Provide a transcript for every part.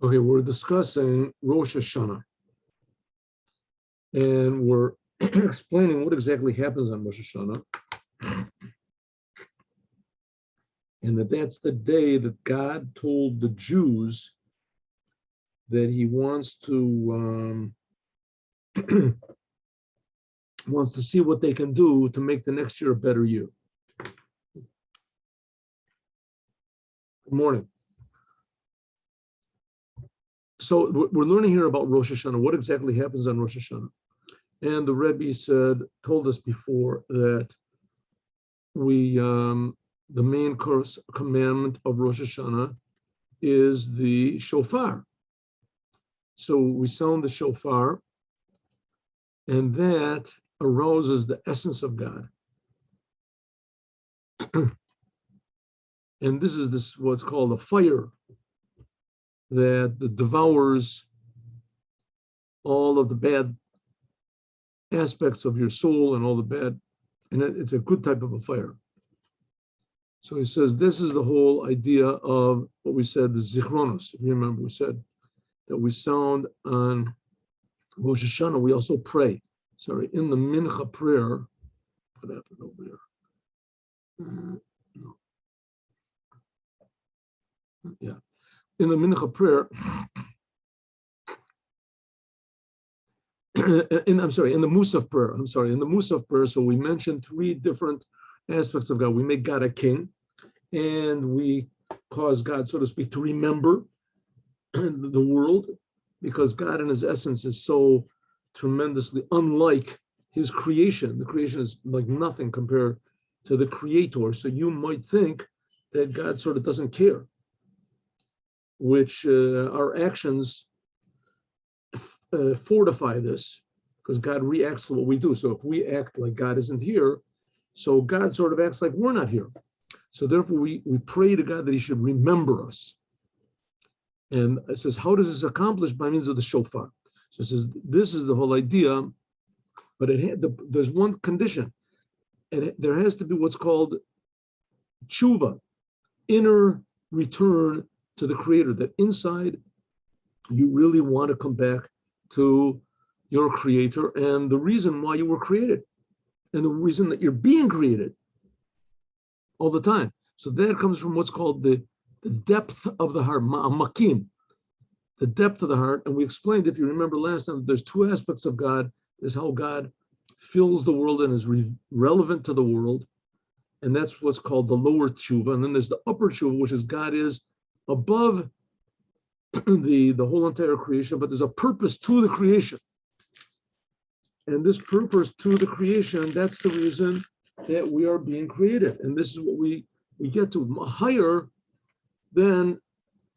Okay, we're discussing Rosh HaShana, and we're explaining what exactly happens on Rosh HaShana, and that's the day that God told the Jews that He wants to wants to see what they can do to make the next year a better year. Good morning. So we're learning here about Rosh Hashanah. What exactly happens on Rosh Hashanah? And the Rebbe told us before that the main commandment of Rosh Hashanah is the shofar. So we sound the shofar, and that arouses the essence of God. And this is what's called a fire that devours all of the bad aspects of your soul and all the bad, and it's a good type of a fire. So he says this is the whole idea of what we said, the zichronos. If you remember, we said that we sound on Rosh Hashanah. We also pray. Sorry, in the mincha prayer. What happened over here? No. Yeah, in the mincha prayer. In the Musaf prayer. In the Musaf prayer. So we mentioned three different aspects of God. We make God a king, and we cause God, so to speak, to remember the world, because God in His essence is so tremendously unlike His creation. The creation is like nothing compared to the Creator. So you might think that God sort of doesn't care, which our actions fortify this, because God reacts to what we do. So if we act like God isn't here, so God sort of acts like we're not here. So therefore we pray to God that He should remember us. And it says, how does this accomplish? By means of the shofar. So it says, this is the whole idea, but there's one condition. And there has to be what's called tshuva, inner return to the Creator, that inside you really want to come back to your Creator and the reason why you were created and the reason that you're being created all the time. So that comes from what's called the depth of the heart, ma'amakim, the depth of the heart. And we explained, if you remember last time, there's two aspects of God. There's how God fills the world and is relevant to the world. And that's what's called the lower tshuva. And then there's the upper tshuva, which is God is above the whole entire creation, but there's a purpose to the creation. And this purpose to the creation, that's the reason that we are being created. And this is what we get to, higher than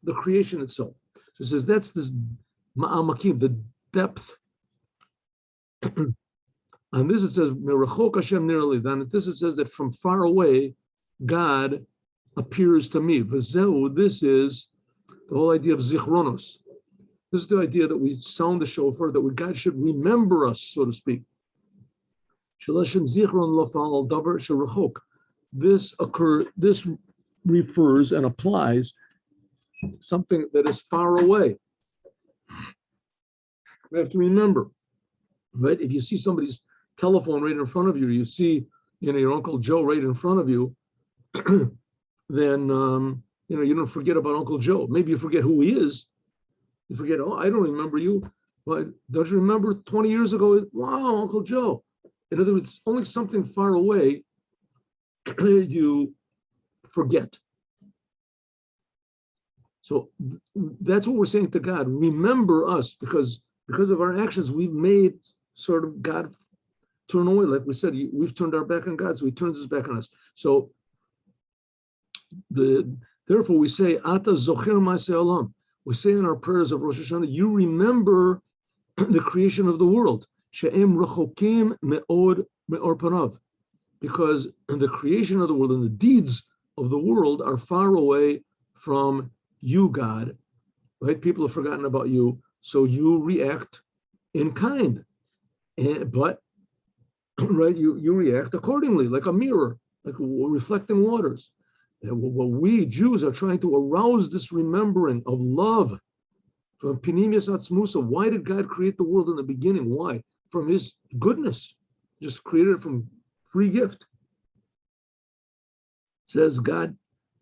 the creation itself. So it says that's this ma'amakim, the depth. On this it says, Merachok Hashem nirali. Then this it says that from far away, God appears to me. V'zeu, this is the whole idea of zichronos. This is the idea that we sound the shofar, that God should remember us, so to speak. This refers and applies something that is far away. We have to remember, right? If you see somebody's telephone right in front of you, you see, your Uncle Joe right in front of you, then you don't forget about Uncle Joe. Maybe you forget who he is. You forget, oh, I don't remember you. But don't you remember 20 years ago? Wow, Uncle Joe. In other words, only something far away you forget. So that's what we're saying to God. Remember us, because of our actions, we've made sort of God turn away. Like we said, we've turned our back on God, so He turns His back on us. So therefore we say, Ata zocher ma'aseh olam. We say in our prayers of Rosh Hashanah, you remember the creation of the world. She'em rechokim me'od me'or panav. Because the creation of the world and the deeds of the world are far away from you, God. Right? People have forgotten about you, so you react in kind. But right, you react accordingly, like a mirror, like reflecting waters. What we Jews are trying to arouse this remembering of love From Pinimius Atzmusa, why did God create the world in the beginning? Why? From his goodness. Just created it from free gift. Says God,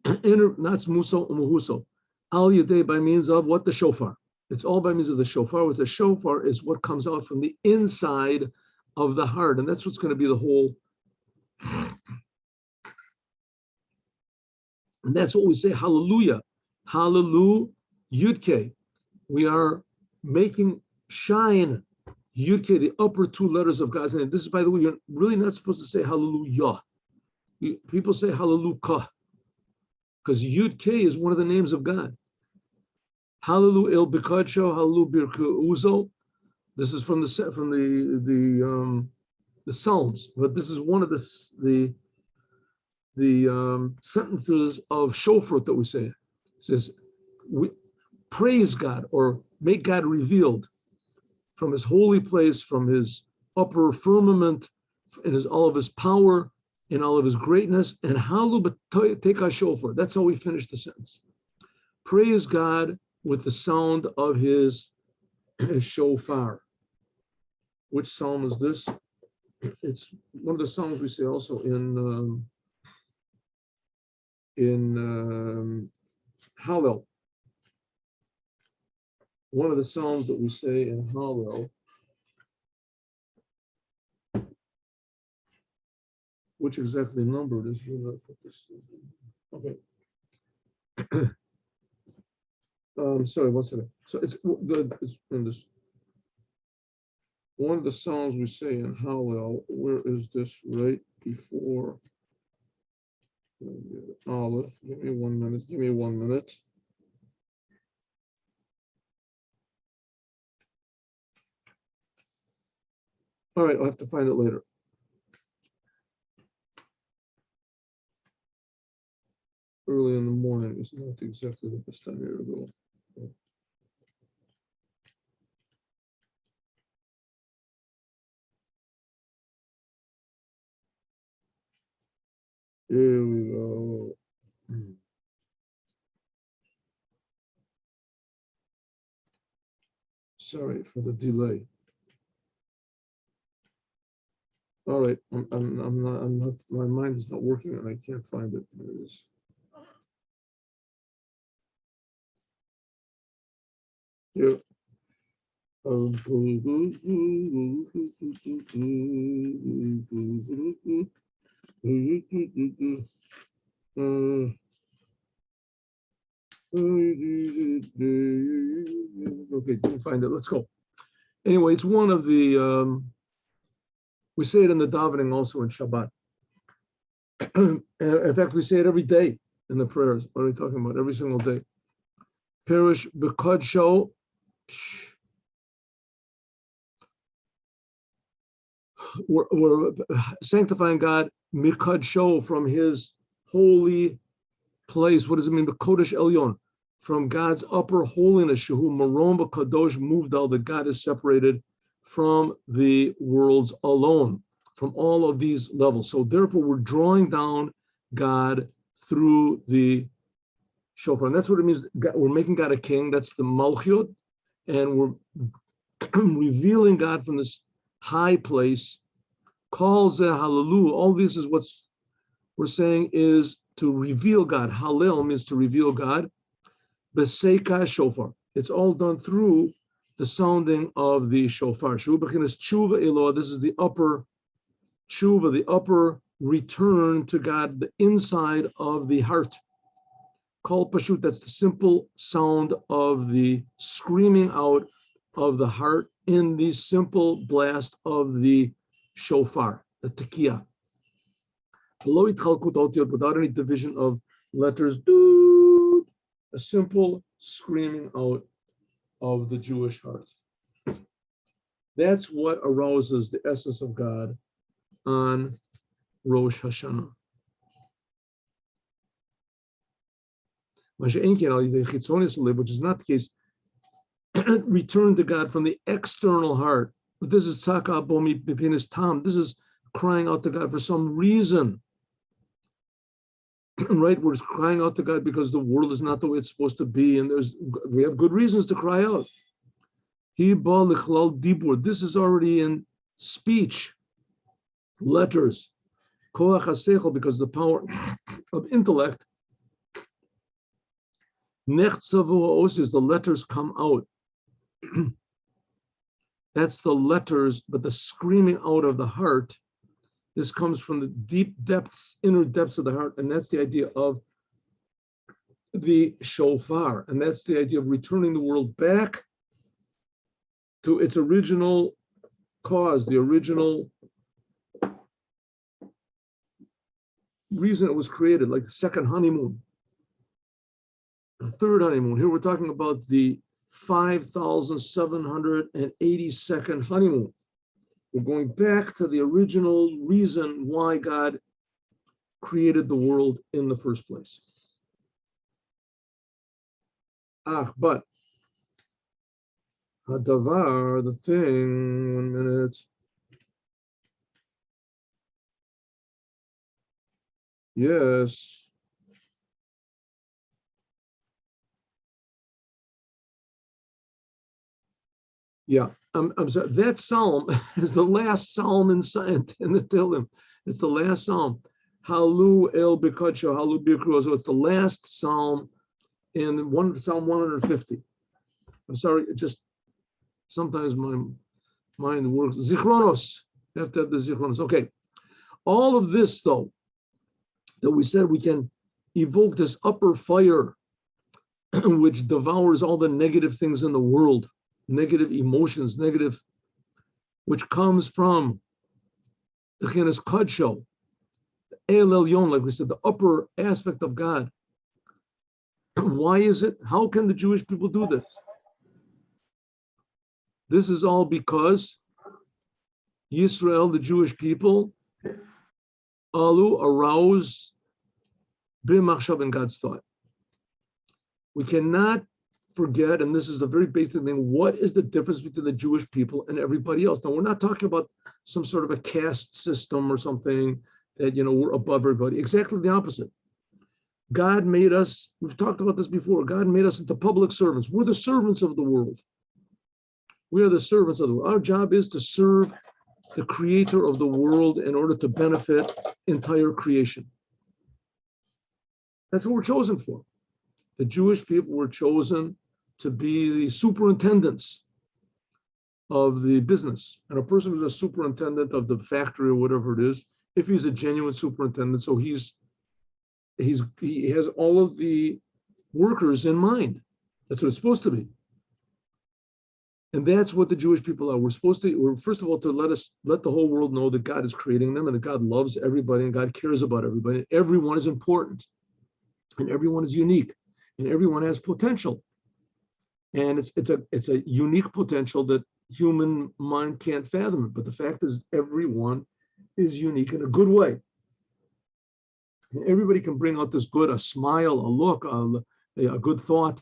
Natzmuso Umuhuso. Al Yadei, by means of what? The shofar. It's all by means of the shofar. With the shofar is what comes out from the inside of the heart. And that's what's going to be the whole. And that's what we say, hallelujah. Hallelujah, Yudke. We are making shine Yudke, the upper two letters of God's name. This is, by the way, you're really not supposed to say hallelujah. People say hallelujah because Yudke is one of the names of God. Hallelujah El Bikadsho, hallelujah Birku Uzo. This is from the Psalms, but this is one of the sentences of shofar that we say. It says, we praise God or make God revealed from his holy place, from his upper firmament, in all of his power, in all of his greatness, and halu b'teka shofar. That's how we finish the sentence. Praise God with the sound of his shofar. Which psalm is this? It's one of the psalms we say also in Hallel. One of the psalms that we say in Hallel, which exactly number it is. Okay. Sorry, one second. So it's in this. One of the psalms we say in Hallel. Where is this? Right before Aleph. Give me 1 minute. Give me 1 minute. All right, I'll have to find it later. Early in the morning is not exactly the best time here to go. Here we go. Sorry for the delay. All right, I'm not. My mind is not working, and I can't find it. There it is. Here. Okay, didn't find it. Let's go. Anyway, it's one of the. We say it in the davening also in Shabbat. In fact, we say it every day in the prayers. What are we talking about? Every single day. Perish b'kadsho. We're sanctifying God mikadsho from his holy place. What does it mean? B'kodesh elyon, from God's upper holiness. Shehu marom b'kadosh muvdal, that God is separated from the worlds alone, from all of these levels. So therefore, we're drawing down God through the shofar. And that's what it means. We're making God a king. That's the malchut. And we're revealing God from this high place. Calls hallelujah. All this is what we're saying is to reveal God. Hallel means to reveal God. Beseika shofar. It's all done through the sounding of the shofar. This is the upper tshuva, the upper return to God, the inside of the heart. Kol pashut, that's the simple sound of the screaming out of the heart in the simple blast of the shofar, the tekiah. Without any division of letters, a simple screaming out of the Jewish heart. That's what arouses the essence of God on Rosh HaShana. Which is not the case. Return to God from the external heart. But this is tzaka bomi bepinis tam. This is crying out to God for some reason. Right? We're crying out to God because the world is not the way it's supposed to be, and we have good reasons to cry out. This is already in speech, letters. Because the power of intellect, the letters come out. That's the letters, but the screaming out of the heart, this comes from the deep depths, inner depths of the heart, and that's the idea of the shofar, and that's the idea of returning the world back to its original cause, the original reason it was created, like the second honeymoon, the third honeymoon. Here we're talking about the 5,782nd honeymoon. We're going back to the original reason why God created the world in the first place. But Hadavar, the thing, 1 minute. Yes. Yeah, I'm sorry. That psalm is the last psalm in the Tehillim. It's the last psalm. Halu el bekadsho, halu bikru. So it's the last psalm in Psalm 150. I'm sorry, it just sometimes my mind works. Zichronos. You have to have the zichronos. Okay. All of this, though, that we said we can evoke this upper fire which devours all the negative things in the world, negative emotions, which comes from the Chenas Kadsho, El Elyon, like we said, the upper aspect of God. Why is it? How can the Jewish people do this? This is all because Yisrael, the Jewish people, arouse b'machshav in God's thought. We cannot forget, and this is the very basic thing, what is the difference between the Jewish people and everybody else? Now, we're not talking about some sort of a caste system or something that, we're above everybody. Exactly the opposite. God made us, we've talked about this before, God made us into public servants. We're the servants of the world. We are the servants of the world. Our job is to serve the creator of the world in order to benefit entire creation. That's what we're chosen for. The Jewish people were chosen to be the superintendents of the business. And a person who's a superintendent of the factory or whatever it is, if he's a genuine superintendent, so he has all of the workers in mind. That's what it's supposed to be. And that's what the Jewish people are. We're first of all, to let the whole world know that God is creating them and that God loves everybody and God cares about everybody. And everyone is important and everyone is unique and everyone has potential. And it's a unique potential that human mind can't fathom it. But the fact is, everyone is unique in a good way. And everybody can bring out this good, a smile, a look, a good thought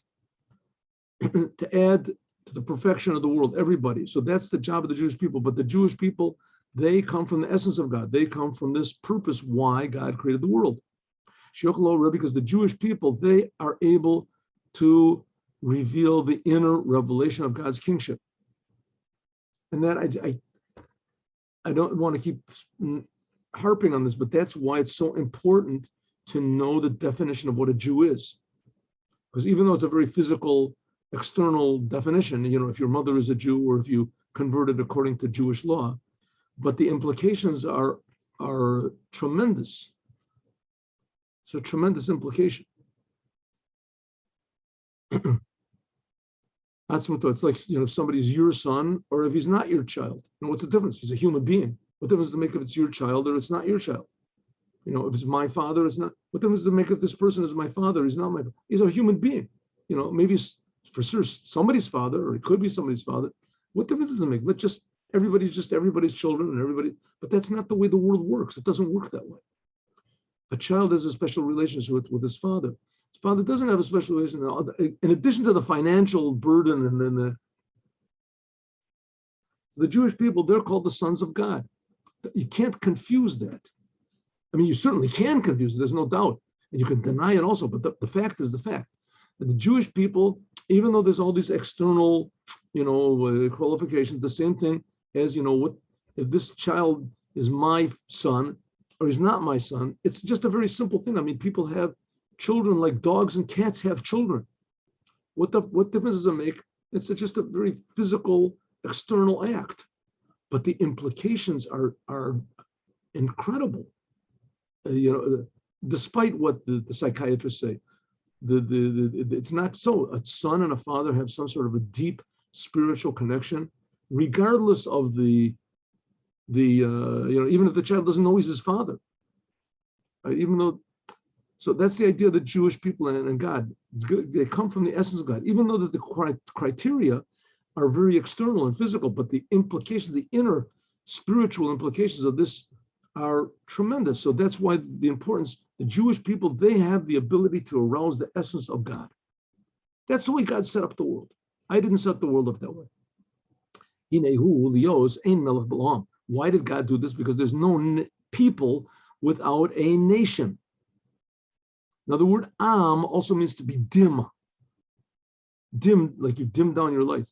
to add to the perfection of the world, everybody. So that's the job of the Jewish people. But the Jewish people, they come from the essence of God. They come from this purpose why God created the world. Because the Jewish people, they are able to reveal the inner revelation of God's kingship. And that I don't want to keep harping on this, but that's why it's so important to know the definition of what a Jew is. Because even though it's a very physical, external definition, if your mother is a Jew or if you converted according to Jewish law, but the implications are tremendous. It's a tremendous implication. That's what it's like, if somebody's your son or if he's not your child. What's the difference? He's a human being. What difference does it make if it's your child or it's not your child? If it's my father, it's not. What difference does it make if this person is my father? He's not my father. He's a human being. Maybe for sure somebody's father, or it could be somebody's father. What difference does it make? Everybody's just everybody's children and everybody. But that's not the way the world works. It doesn't work that way. A child has a special relationship with his father. His father doesn't have a special relationship. In addition to the financial burden and then the Jewish people, they're called the sons of God. You can't confuse that. I mean, you certainly can confuse it, there's no doubt. And you can deny it also, but the fact is the fact. That the Jewish people, even though there's all these external qualifications. The same thing as, what if this child is my son or he's not my son? It's just a very simple thing. I mean, people have children like dogs and cats have children. What difference does it make? It's just a very physical, external act, but the implications are incredible. Despite what the psychiatrists say, it's not so. A son and a father have some sort of a deep spiritual connection, regardless of even if the child doesn't know he's his father, right? Even though, so that's the idea that Jewish people and God, they come from the essence of God, even though that the criteria are very external and physical, but the implications, the inner spiritual implications of this are tremendous. So that's why the importance, the Jewish people, they have the ability to arouse the essence of God. That's the way God set up the world. I didn't set the world up that way. Why did God do this? Because there's no people without a nation. Now the word am also means to be dim. Dim, like you dim down your light.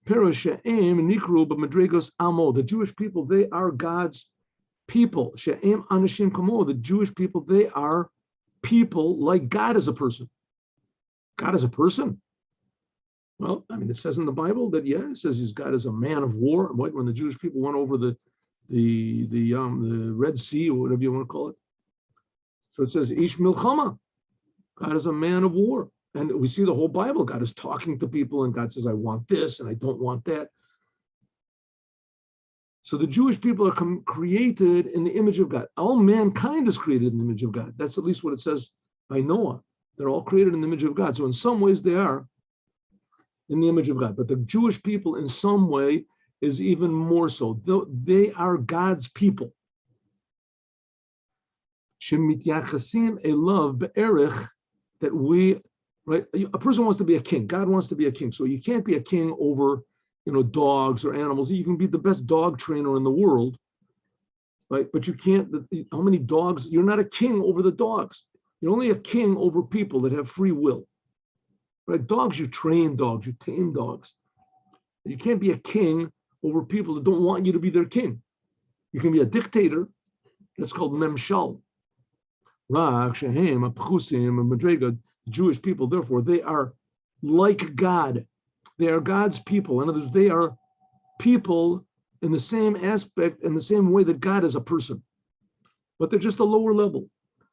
The Jewish people, they are God's people. The Jewish people, they are people like God is a person. God is a person. Well, I mean, it says in the Bible that, it says God is a man of war. When the Jewish people went over the Red Sea, or whatever you want to call it. So it says Ish Milchama. God is a man of war. And we see the whole Bible. God is talking to people, and God says, I want this and I don't want that. So the Jewish people are created in the image of God. All mankind is created in the image of God. That's at least what it says by Noah. They're all created in the image of God. So in some ways they are in the image of God. But the Jewish people in some way is even more so. They are God's people. A love be'erich, that we, right? A person wants to be a king. God wants to be a king. So you can't be a king over, dogs or animals. You can be the best dog trainer in the world, right? But you can't, how many dogs? You're not a king over the dogs. You're only a king over people that have free will, right? Dogs, you train dogs, you tame dogs. You can't be a king over people that don't want you to be their king. You can be a dictator. That's called memshal. The Jewish people, therefore, they are like God. They are God's people. In other words, they are people in the same aspect, in the same way that God is a person. But they're just a lower level.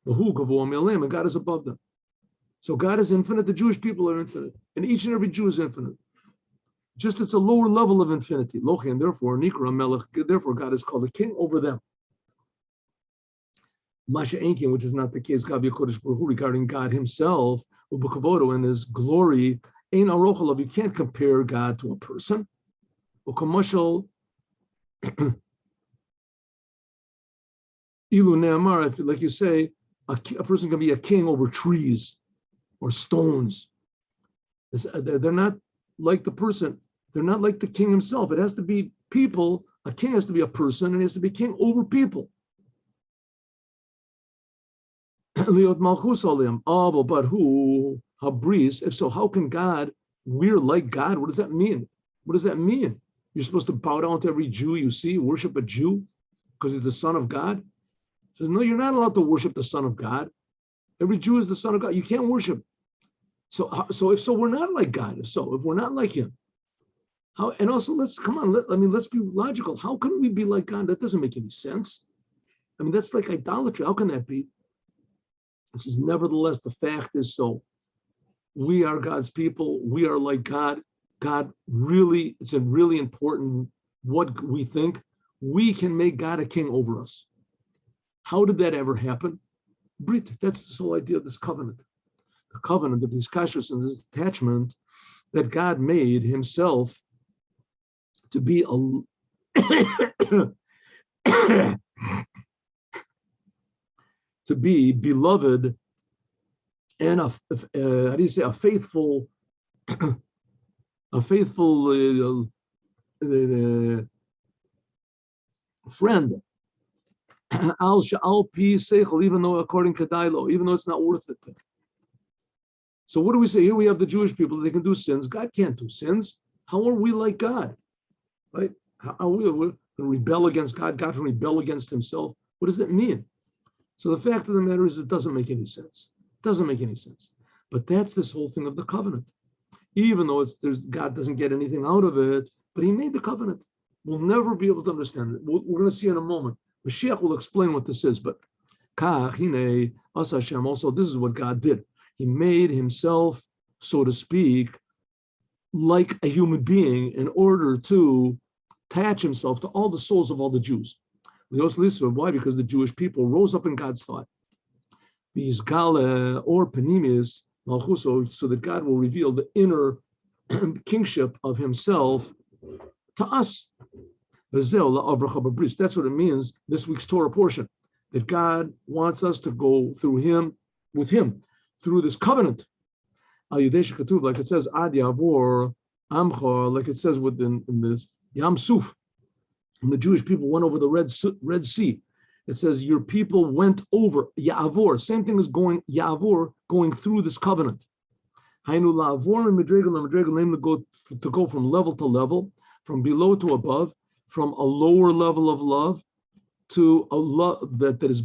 And God is above them. So God is infinite, the Jewish people are infinite. And each and every Jew is infinite. Just it's a lower level of infinity. And therefore, Nikra Melech, therefore God is called a king over them. Masha Enkin, which is not the case, regarding God himself, and his glory, Ein Arochalav, you can't compare God to a person. Ilu Ne'amar, like you say, a person can be a king over trees or stones. They're not like the person. They're not like the king himself. It has to be people. A king has to be a person, and he has to be king over people. Liot Malchus Olim. Oh, but who? Habris. If so, how can God? We're like God. What does that mean? What does that mean? You're supposed to bow down to every Jew you see, worship a Jew because he's the son of God? He says, no, you're not allowed to worship the son of God. Every Jew is the son of God. You can't worship. So if we're not like God. If we're not like him, how? And also, let's be logical. How can we be like God? That doesn't make any sense. I mean, that's like idolatry. How can that be? It says, nevertheless, the fact is so. We are God's people. We are like God. God really, it's really important what we think. We can make God a king over us. How did that ever happen? Brit, that's the whole idea of this covenant. The covenant of this kashrus and this attachment that God made himself to be to be beloved and a faithful friend. Even though according to Dailo, even though it's not worth it. So what do we say? Here we have the Jewish people, they can do sins. God can't do sins. How are we like God? Right? How are we going to rebel against God? God can rebel against himself. What does it mean? So the fact of the matter is, it doesn't make any sense. It doesn't make any sense. But that's this whole thing of the covenant. Even though God doesn't get anything out of it, but he made the covenant. We'll never be able to understand it. We're going to see in a moment. Mashiach will explain what this is, but also this is what God did. He made himself, so to speak, like a human being in order to attach himself to all the souls of all the Jews. Why? Because the Jewish people rose up in God's thought. These Gala or Panimis, Malchuso, so that God will reveal the inner kingship of himself to us. That's what it means, this week's Torah portion, that God wants us to go through him, with him, through this covenant. Like it says, Ad Yavor Amcha, like it says within in this Yam Suf. And the Jewish people went over the Red Sea. It says, your people went over Ya'avor. Same thing as going Ya'avor, going through this covenant. Hainu la'avor and medregel, namely to go from level to level, from below to above, from a lower level of love to a love that is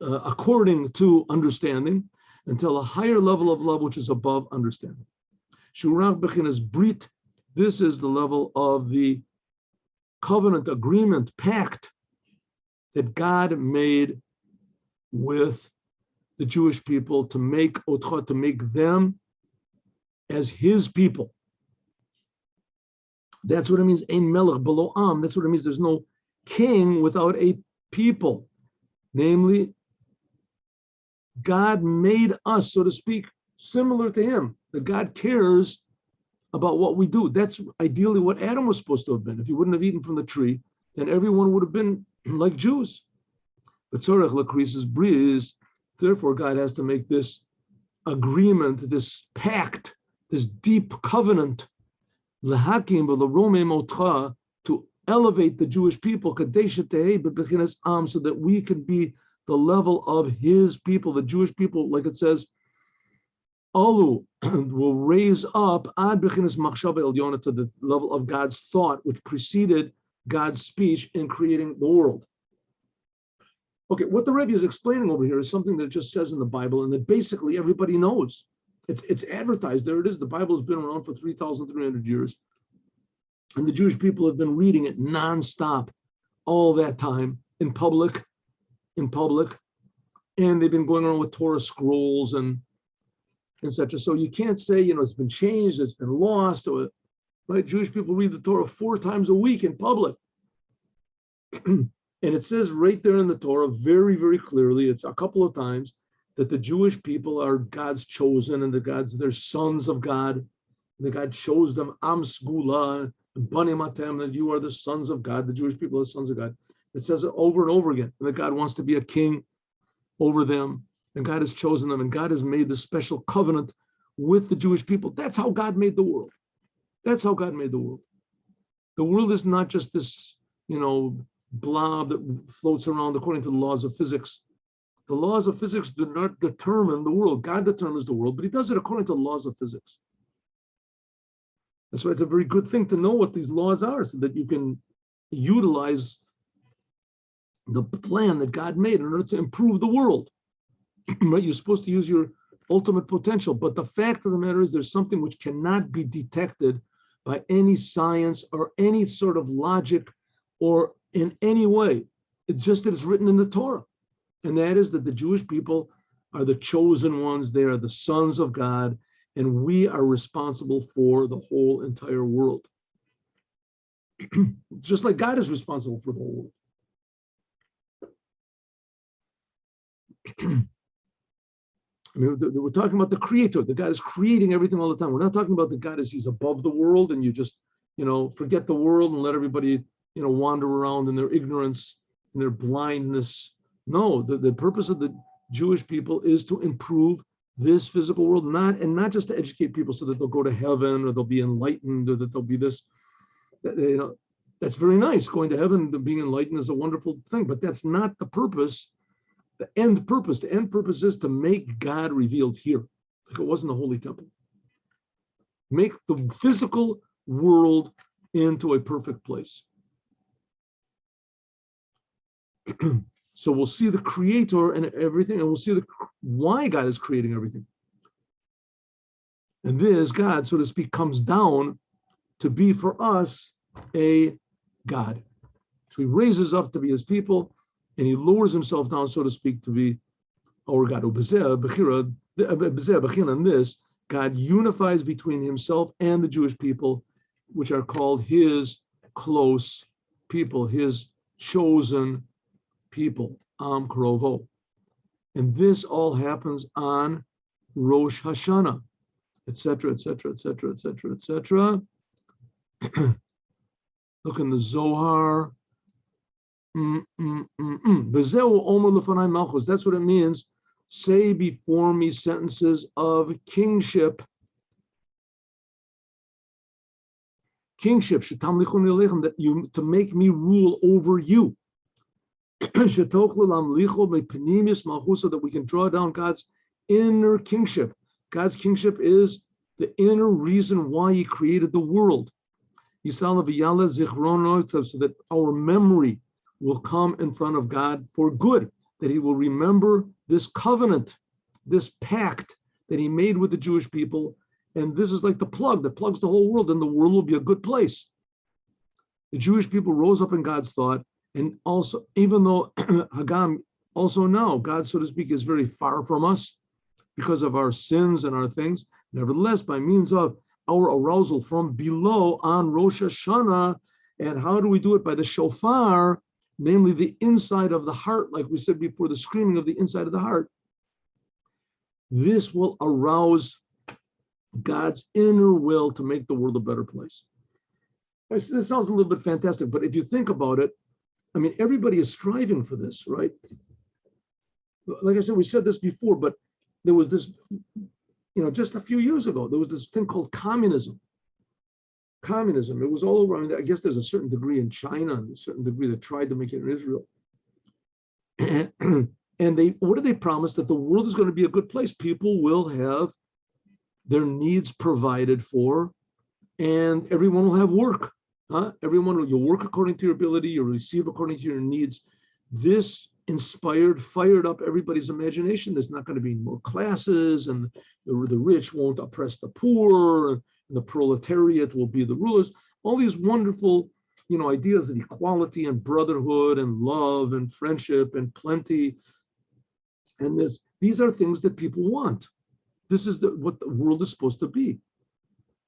according to understanding, until a higher level of love which is above understanding. Shurach bechinas brit. This is the level of the covenant, agreement, pact that God made with the Jewish people to make them as his people. That's what it means, ein melech below am. That's what it means, there's no king without a people. Namely, God made us, so to speak, similar to him. That God cares about what we do. That's ideally what Adam was supposed to have been. If he wouldn't have eaten from the tree, then everyone would have been like Jews. But Tzorech Lakrisis Bris, therefore God has to make this agreement, this pact, this deep covenant, Lahakim v'laromem otcha, to elevate the Jewish people, Kadesha tehei b'bechinas am, so that we can be the level of his people, the Jewish people, like it says, Alu will raise up ad bechinas machshava elyona, to the level of God's thought, which preceded God's speech in creating the world. Okay, what the Rebbe is explaining over here is something that it just says in the Bible, and that basically everybody knows. It's advertised. There it is. The Bible has been around for 3,300 years, and the Jewish people have been reading it nonstop all that time in public, and they've been going around with Torah scrolls and etc. So you can't say, it's been changed, it's been lost, or right? Jewish people read the Torah 4 times a week in public. And it says right there in the Torah very, very clearly, it's a couple of times, that the Jewish people are God's chosen, and they're sons of God. And God chose them, Am Sgula, Bani Matem, that you are the sons of God. The Jewish people are the sons of God. It says it over and over again, and that God wants to be a king over them, and God has chosen them, and God has made this special covenant with the Jewish people. That's how God made the world. That's how God made the world. The world is not just this, blob that floats around according to the laws of physics. The laws of physics do not determine the world. God determines the world, but he does it according to the laws of physics. That's why it's a very good thing to know what these laws are, so that you can utilize the plan that God made in order to improve the world. Right? You're supposed to use your ultimate potential, but the fact of the matter is there's something which cannot be detected by any science or any sort of logic or in any way. It's just that it's written in the Torah. And that is that the Jewish people are the chosen ones. They are the sons of God, and we are responsible for the whole entire world. Just like God is responsible for the whole world. I mean, we're talking about the creator. The God is creating everything all the time. We're not talking about the God as he's above the world, and you just, forget the world and let everybody, wander around in their ignorance and their blindness. No, the purpose of the Jewish people is to improve this physical world, not just to educate people so that they'll go to heaven or they'll be enlightened or that they'll be this. That's very nice. Going to heaven, being enlightened is a wonderful thing, but that's not the purpose. The end purpose. The end purpose is to make God revealed here, like it was in the Holy Temple. make the physical world into a perfect place. So we'll see the creator and everything, and we'll see why God is creating everything. And this God, so to speak, comes down to be for us a God. So he raises up to be his people, and he lowers himself down, so to speak, to be our God. And this, God unifies between himself and the Jewish people, which are called his close people, his chosen people, Am Krovo. And this all happens on Rosh HaShana, etc., etc., etc., etc., etc. Look in the Zohar. That's what it means. Say before me sentences of kingship. Kingship, that you to make me rule over you. So that we can draw down God's inner kingship. God's kingship is the inner reason why he created the world. So that our memory will come in front of God for good, that he will remember this covenant, this pact that he made with the Jewish people. And this is like the plug that plugs the whole world, and the world will be a good place. The Jewish people rose up in God's thought. And also, even though Hagam, also now, God, so to speak, is very far from us because of our sins and our things, nevertheless, by means of our arousal from below on Rosh Hashanah, and how do we do it? By the shofar, namely the inside of the heart, like we said before, the screaming of the inside of the heart. This will arouse God's inner will to make the world a better place. This sounds a little bit fantastic, but if you think about it, I mean, everybody is striving for this, right? Like I said, we said this before, but there was this, just a few years ago, there was this thing called communism. Communism, it was all over. I mean, I guess there's a certain degree in China and a certain degree that tried to make it in Israel. And what did they promise? That the world is going to be a good place. People will have their needs provided for, and everyone will have work. Everyone, you'll work according to your ability, you'll receive according to your needs. This fired up everybody's imagination. There's not going to be more classes, and the rich won't oppress the poor, and the proletariat will be the rulers. All these wonderful, ideas of equality and brotherhood and love and friendship and plenty. And these are things that people want. This is what the world is supposed to be.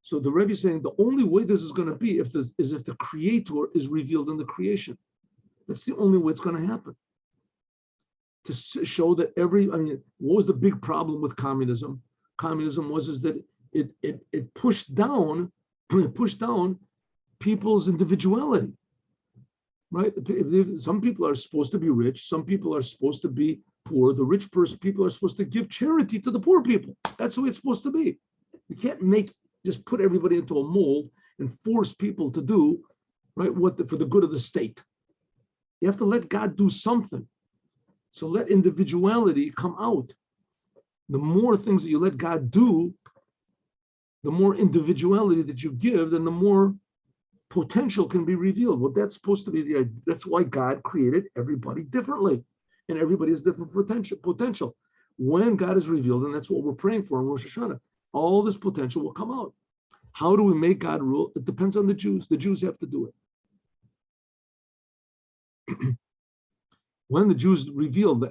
So the Rebbe is saying the only way this is going to be is if the Creator is revealed in the creation. That's the only way it's going to happen. To show that what was the big problem with communism? Communism was that it pushed down people's individuality, right? Some people are supposed to be rich. Some people are supposed to be poor. The rich people are supposed to give charity to the poor people. That's the way it's supposed to be. You can't just put everybody into a mold and force people to do right for the good of the state. You have to let God do something. So let individuality come out. The more things that you let God do, the more individuality that you give, then the more potential can be revealed. Well, that's supposed to be that's why God created everybody differently, and everybody has different potential. When God is revealed, and that's what we're praying for in Rosh Hashanah, all this potential will come out. How do we make God rule? It depends on the Jews. The Jews have to do it. When the Jews reveal the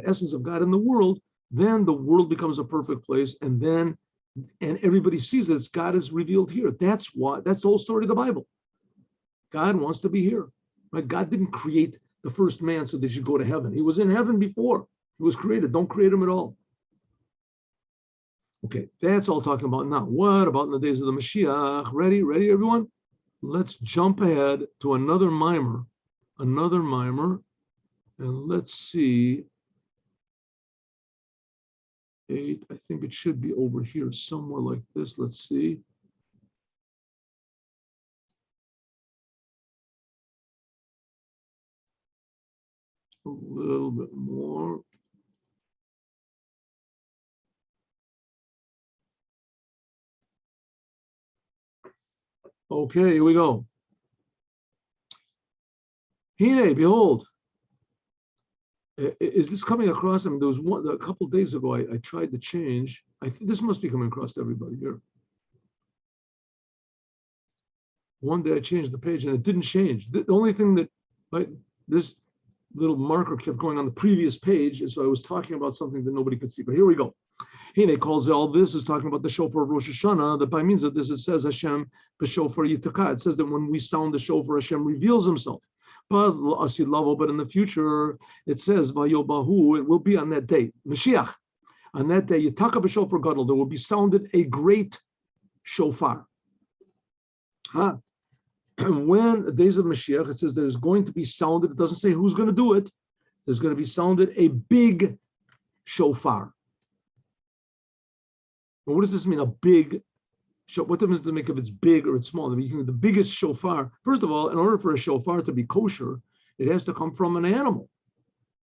essence of God in the world, then the world becomes a perfect place, and everybody sees that God is revealed here. That's the whole story of the Bible. God wants to be here. Right? God didn't create the first man so they should go to heaven. He was in heaven before he was created. Don't create him at all. Okay, that's all talking about now. What about in the days of the Mashiach? Ready, everyone? Let's jump ahead to another mimer, and let's see. 8, I think it should be over here somewhere like this. Let's see. A little bit more. Okay, here we go. Hine, behold. Is this coming across? I mean, there was one a couple of days ago. I tried to change. I think this must be coming across to everybody here. One day I changed the page and it didn't change. The only thing that this little marker kept going on the previous page, and so I was talking about something that nobody could see. But here we go. Hine calls all this is talking about the shofar of Rosh HaShana. That by means of this, it says Hashem b'shofar yitaka. It says that when we sound the shofar, Hashem reveals Himself. But in the future, it says Vayobahu. It will be on that day, Mashiach. On that day, yitaka b'shofar gadol. There will be sounded a great shofar. Huh? When the days of Mashiach, it says there's going to be sounded. It doesn't say who's going to do it. There's going to be sounded a big shofar. Well, what does this mean? A big shofar? What difference does it make if it's big or it's small? I mean, the biggest shofar. First of all, in order for a shofar to be kosher, it has to come from an animal.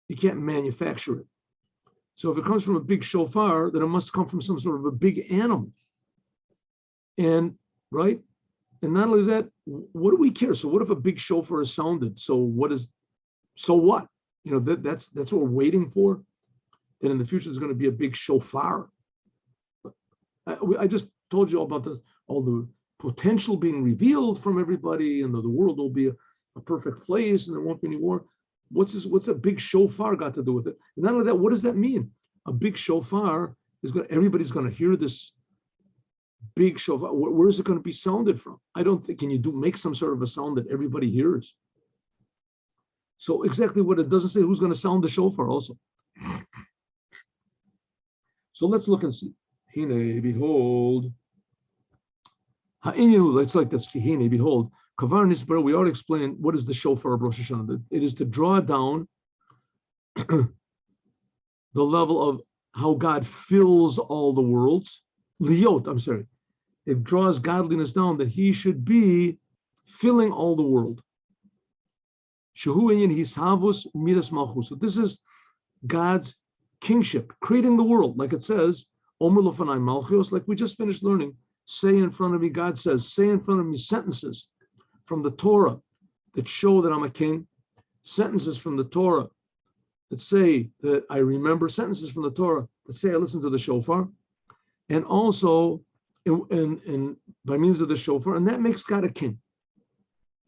You can't manufacture it. So if it comes from a big shofar, then it must come from some sort of a big animal. And right. And not only that, what do we care? So what if a big shofar is sounded? So what? You know, that's what we're waiting for. Then in the future, there's going to be a big shofar. I just told you all about all the potential being revealed from everybody, and the world will be a perfect place, and there won't be any war. What's a big shofar got to do with it? And not only that, what does that mean? A big shofar everybody's going to hear this big shofar. Where is it going to be sounded from? I don't think, can you make some sort of a sound that everybody hears? So exactly what it doesn't say who's going to sound the shofar also. So let's look and see. Hine, behold. It's like this. Hine, behold. Kavar Nisbar, we already explained what is the shofar of Rosh Hashanah. It is to draw down the level of how God fills all the worlds. It draws godliness down that He should be filling all the world. So this is God's kingship, creating the world, like it says, like we just finished learning. Say in front of me, God says, say in front of me sentences from the Torah that show that I'm a king, sentences from the Torah that say that I remember, sentences from the Torah that say I listen to the shofar, and also in by means of the shofar, and that makes God a king.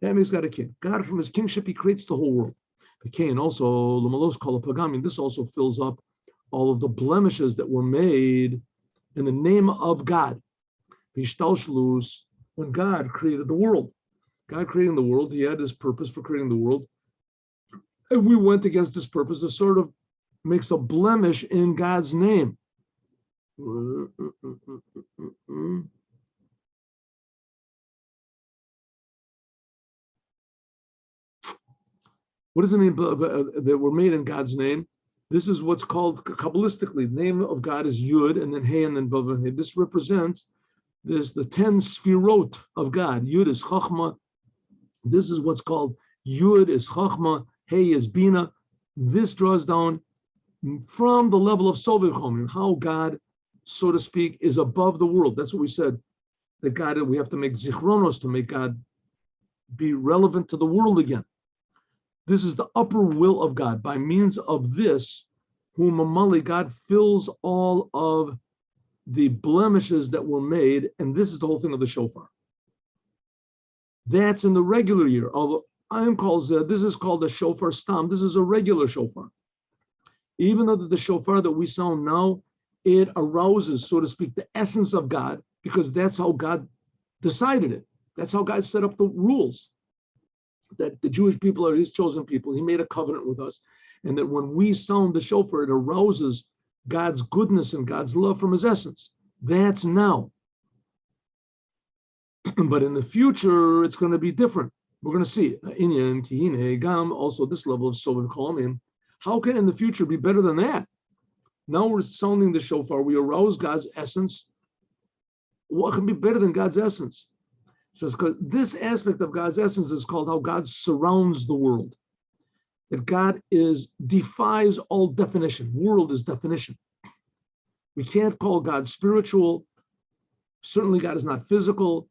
That makes God a king. God, from His kingship, He creates the whole world. The king also, Lumalos Kala Pagami, this also fills up all of the blemishes that were made in the name of God. When God created the world. God creating the world, He had His purpose for creating the world. And we went against His purpose. It sort of makes a blemish in God's name. What does it mean that we're made in God's name? This is what's called Kabbalistically. The name of God is Yud, and then Hey, and then Vav, and Hey. This represents the 10 sfirot of God. Yud is Chachma. This is what's called Yud is Chachma, Hey is Bina. This draws down from the level of Sovev Chomer, how God, so to speak, is above the world. That's what we said. That God, we have to make zichronos to make God be relevant to the world again. This is the upper will of God. By means of this, whom Amali, God fills all of the blemishes that were made, and this is the whole thing of the shofar. That's in the regular year. Although this is called the shofar stam. This is a regular shofar. Even though the shofar that we sound now, it arouses, so to speak, the essence of God, because that's how God decided it. That's how God set up the rules. That the Jewish people are His chosen people. He made a covenant with us. And that when we sound the shofar, it arouses God's goodness and God's love from His essence. That's now. But in the future, it's going to be different. We're going to see. Inyan, Kihine, Gam, also this level of Sovev Chomer. How can in the future be better than that? Now we're sounding the shofar. We arouse God's essence. What can be better than God's essence? So because this aspect of God's essence is called how God surrounds the world. That God defies all definition. World is definition. We can't call God spiritual. Certainly God is not physical.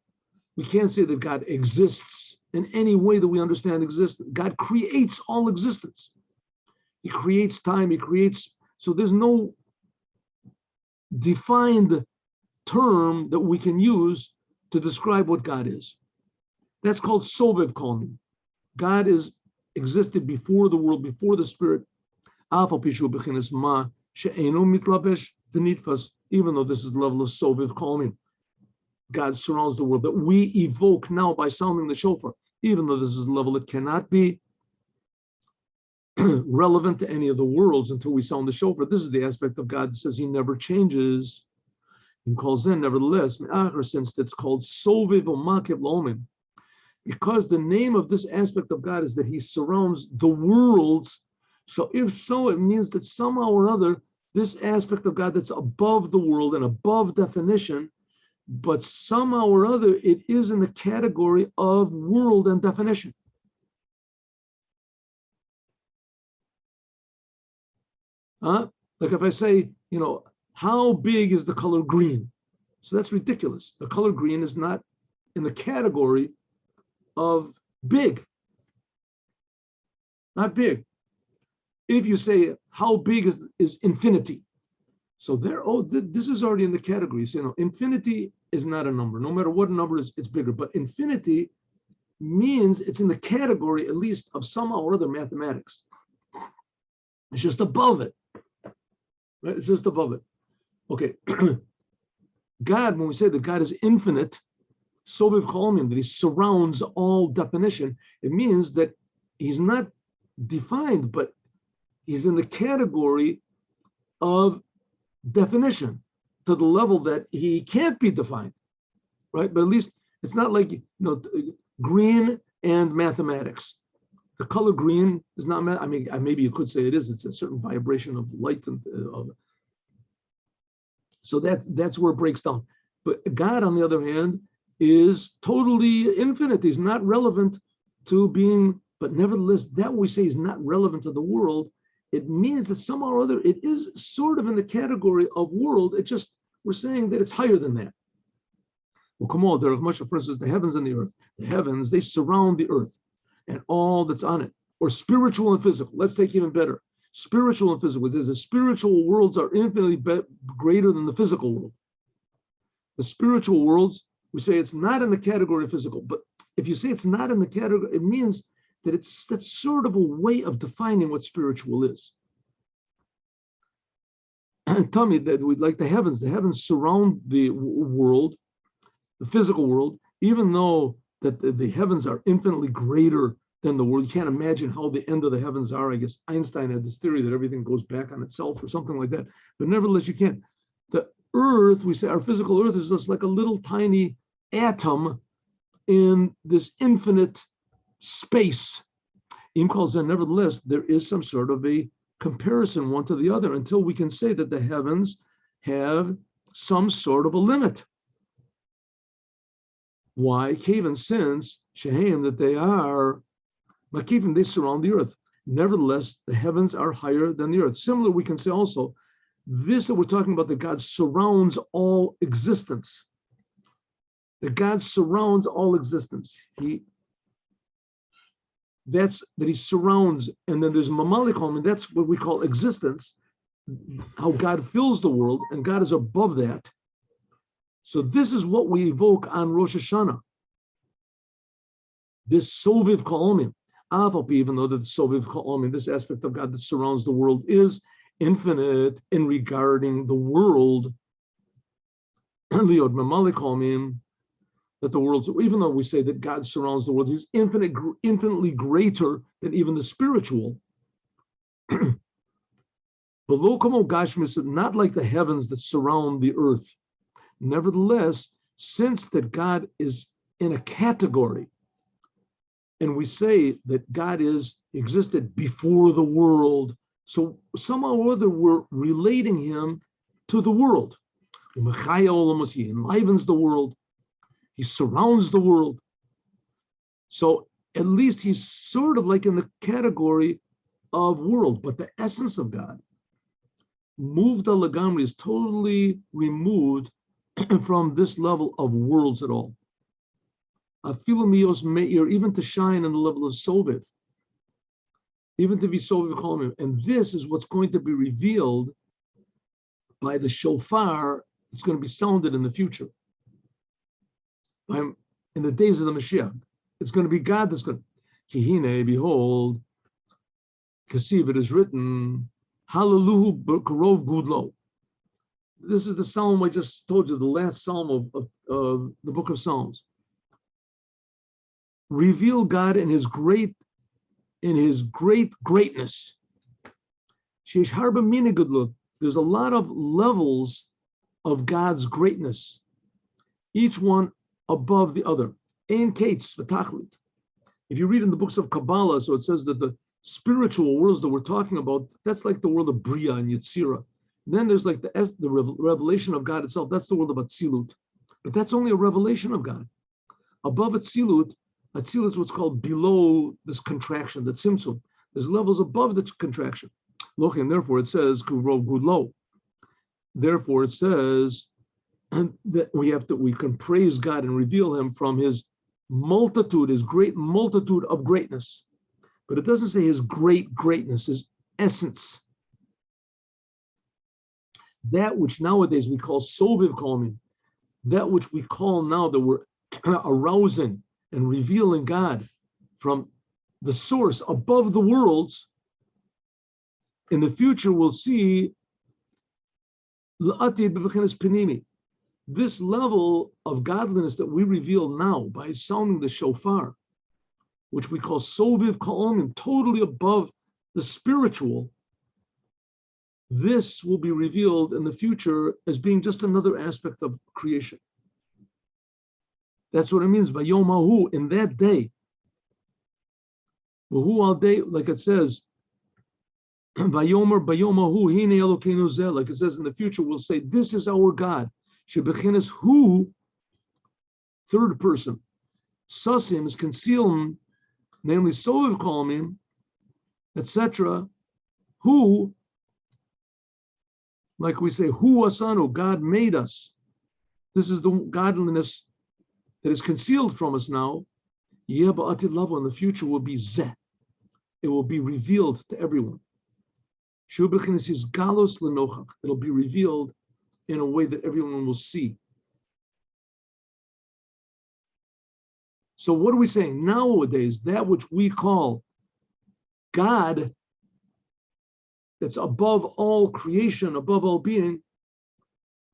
We can't say that God exists in any way that we understand existence. God creates all existence. He creates time, he creates, so there's no defined term that we can use to describe what God is. That's called Sovev Kalmi. God existed before the world, before the spirit, even though this is the level of Sovev Kalmi. God surrounds the world that we evoke now by sounding the shofar, even though this is a level that cannot be relevant to any of the worlds until we sound the shofar. This is the aspect of God that says he never changes. He calls in, nevertheless, since it's called Sovev Umakev Lomin, because the name of this aspect of God is that he surrounds the worlds. So if so, it means that somehow or other, this aspect of God that's above the world and above definition, but somehow or other, it is in the category of world and definition. Like if I say, how big is the color green? So that's ridiculous. The color green is not in the category of big. Not big. If you say, how big is infinity? So this is already in the category. So, infinity is not a number. No matter what number is, it's bigger. But infinity means it's in the category, at least, of somehow or other mathematics. It's just above it. Right? It's just above it. Okay. God, when we say that God is infinite, Sovev Kalmin, that he surrounds all definition, it means that he's not defined, but he's in the category of definition to the level that he can't be defined, right? But at least it's not like, green and mathematics. The color green is not, maybe you could say it is, it's a certain vibration of light. So that's where it breaks down. But God, on the other hand, is totally infinite. He's not relevant to being, but nevertheless, that we say is not relevant to the world. It means that somehow or other, it is sort of in the category of world. It just, we're saying that it's higher than that. Well, come on, there are much, for instance, the heavens and the earth. The heavens, they surround the earth and all that's on it, or spiritual and physical. Let's take even better. Spiritual and physical. The spiritual worlds are infinitely greater than the physical world. The spiritual worlds, we say it's not in the category of physical, but if you say it's not in the category, it means that that's sort of a way of defining what spiritual is. And tell me that we'd like the heavens surround the world, the physical world, even though that the heavens are infinitely greater than the world. You can't imagine how the end of the heavens are. I guess Einstein had this theory that everything goes back on itself or something like that. But nevertheless, you can't. The earth, we say our physical earth is just like a little tiny atom in this infinite space. Nevertheless, there is some sort of a comparison one to the other until we can say that the heavens have some sort of a limit. Why? Kavan, since Shehem, that they are Makivim, they surround the earth. Nevertheless, the heavens are higher than the earth. Similar, we can say also, this that we're talking about, that God surrounds all existence. That God surrounds all existence. That's that he surrounds, and then there's Mamalikom, and that's what we call existence, how God fills the world, and God is above that. So this is what we evoke on Rosh HaShana. This Sovev Ka'omim, even though the Sovev Ka'omim, this aspect of God that surrounds the world, is infinite in regarding the world. Liod Mamalikomim, that the world, even though we say that God surrounds the world, he's infinitely greater than even the spiritual. But Lokamo Gashmis, not like the heavens that surround the earth. Nevertheless, since that God is in a category, and we say that God existed before the world, so somehow or other we're relating him to the world. He enlivens the world. He surrounds the world. So at least he's sort of like in the category of world, but the essence of God, moved al-Lagamri, is totally removed from this level of worlds at all. Afilamios meir, even to shine on the level of Soviv, even to be Soviv Kolmim. And this is what's going to be revealed by the shofar. It's going to be sounded in the future. In the days of the Mashiach. It's going to be God that's going to, Kihine, behold, Kasiv, it is written, Hallelujah, Karov Gudlo. This is the psalm I just told you, the last psalm of the book of Psalms. Reveal God in his great greatness. There's a lot of levels of God's greatness, each one above the other. Ein kates v'tachlit. If you read in the books of Kabbalah, so it says that the spiritual worlds that we're talking about, that's like the world of Bria and Yetzirah. Then there's like the revelation of God itself. That's the world of Atzilut. But that's only a revelation of God. Above Atzilut is what's called below this contraction, the tzimtzum. There's levels above the contraction. Look, and therefore it says Kurov Gudlo. Therefore it says that we can praise God and reveal him from his multitude, his great multitude of greatness. But it doesn't say his great greatness, his essence. That which nowadays we call Soviv Kolmim, that which we call now that we're arousing and revealing God from the source above the worlds, in the future we'll see this level of godliness that we reveal now by sounding the shofar, which we call Soviv Kolmim, totally above the spiritual. This will be revealed in the future as being just another aspect of creation. That's what it means by Yom Hahu, in that day. Vahu al day, like it says, by Yom Hahu, Hine Elokeinu Zeh, like it says in the future, we'll say, this is our God. Shebechinas Hu, third person. Sasim is concealed, namely Soviv Kolmim, etc. Who, like we say, Hu Asanu, God made us. This is the godliness that is concealed from us now. Yeba'atid Lavo, in the future will be Zeh. It will be revealed to everyone. Shubechinas is Galos Lenochach. It'll be revealed in a way that everyone will see. So what are we saying? Nowadays, that which we call God, that's above all creation, above all being,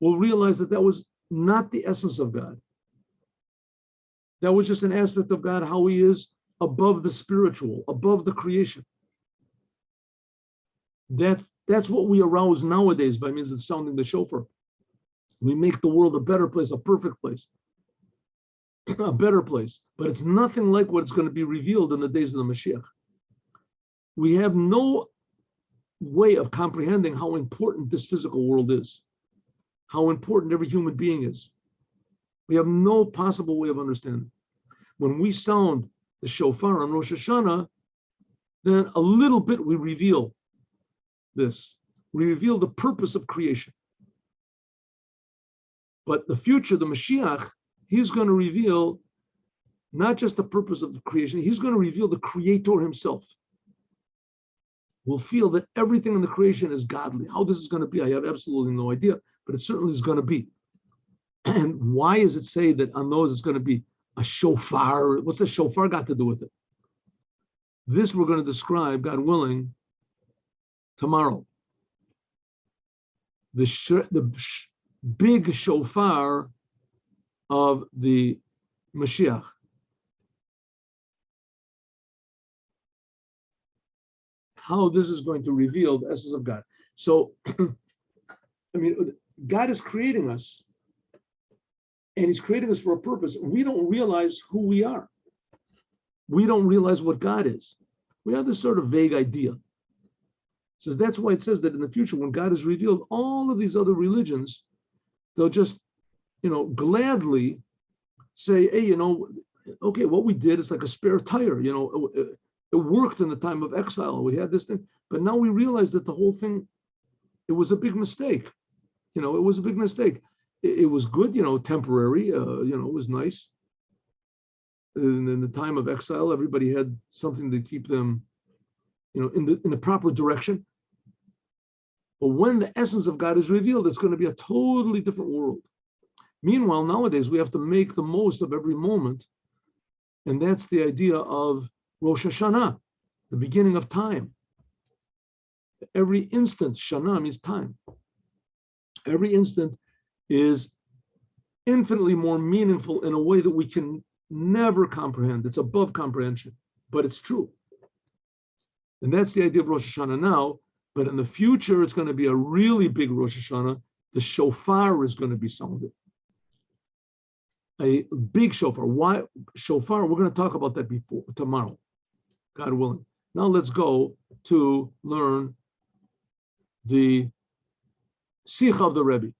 will realize that that was not the essence of God. That was just an aspect of God, how he is above the spiritual, above the creation. That's what we arouse nowadays by means of sounding the shofar. We make the world a better place, a perfect place, a better place. But it's nothing like what's going to be revealed in the days of the Mashiach. We have no way of comprehending how important this physical world is, how important every human being is. We have no possible way of understanding. When we sound the shofar on Rosh HaShana, then a little bit we reveal this. We reveal the purpose of creation. But the future, the Mashiach, he's going to reveal not just the purpose of the creation, he's going to reveal the Creator himself. We'll feel that everything in the creation is godly. How this is going to be, I have absolutely no idea, but it certainly is going to be. And why does it say that on those it's going to be a shofar? What's the shofar got to do with it? This we're going to describe, God willing, tomorrow. The big shofar of the Mashiach. How this is going to reveal the essence of God. So, I mean, God is creating us, and he's creating us for a purpose. We don't realize who we are. We don't realize what God is. We have this sort of vague idea. So that's why it says that in the future, when God is revealed, all of these other religions, they'll just, gladly say, hey, okay, what we did is like a spare tire, it worked in the time of exile. We had this thing, but now we realize that the whole thing, it was a big mistake. It was a big mistake. It was good, temporary, it was nice. in the time of exile, everybody had something to keep them, in the proper direction. But when the essence of God is revealed, it's going to be a totally different world. Meanwhile, nowadays, we have to make the most of every moment. And that's the idea of Rosh HaShana, the beginning of time. Every instant, Shana means time. Every instant is infinitely more meaningful in a way that we can never comprehend. It's above comprehension, but it's true. And that's the idea of Rosh Hashanah now. But in the future, it's going to be a really big Rosh Hashanah. The shofar is going to be sounded. A big shofar. Why shofar? We're going to talk about that tomorrow, God willing. Now let's go to learn the Sikha of the Rebbe.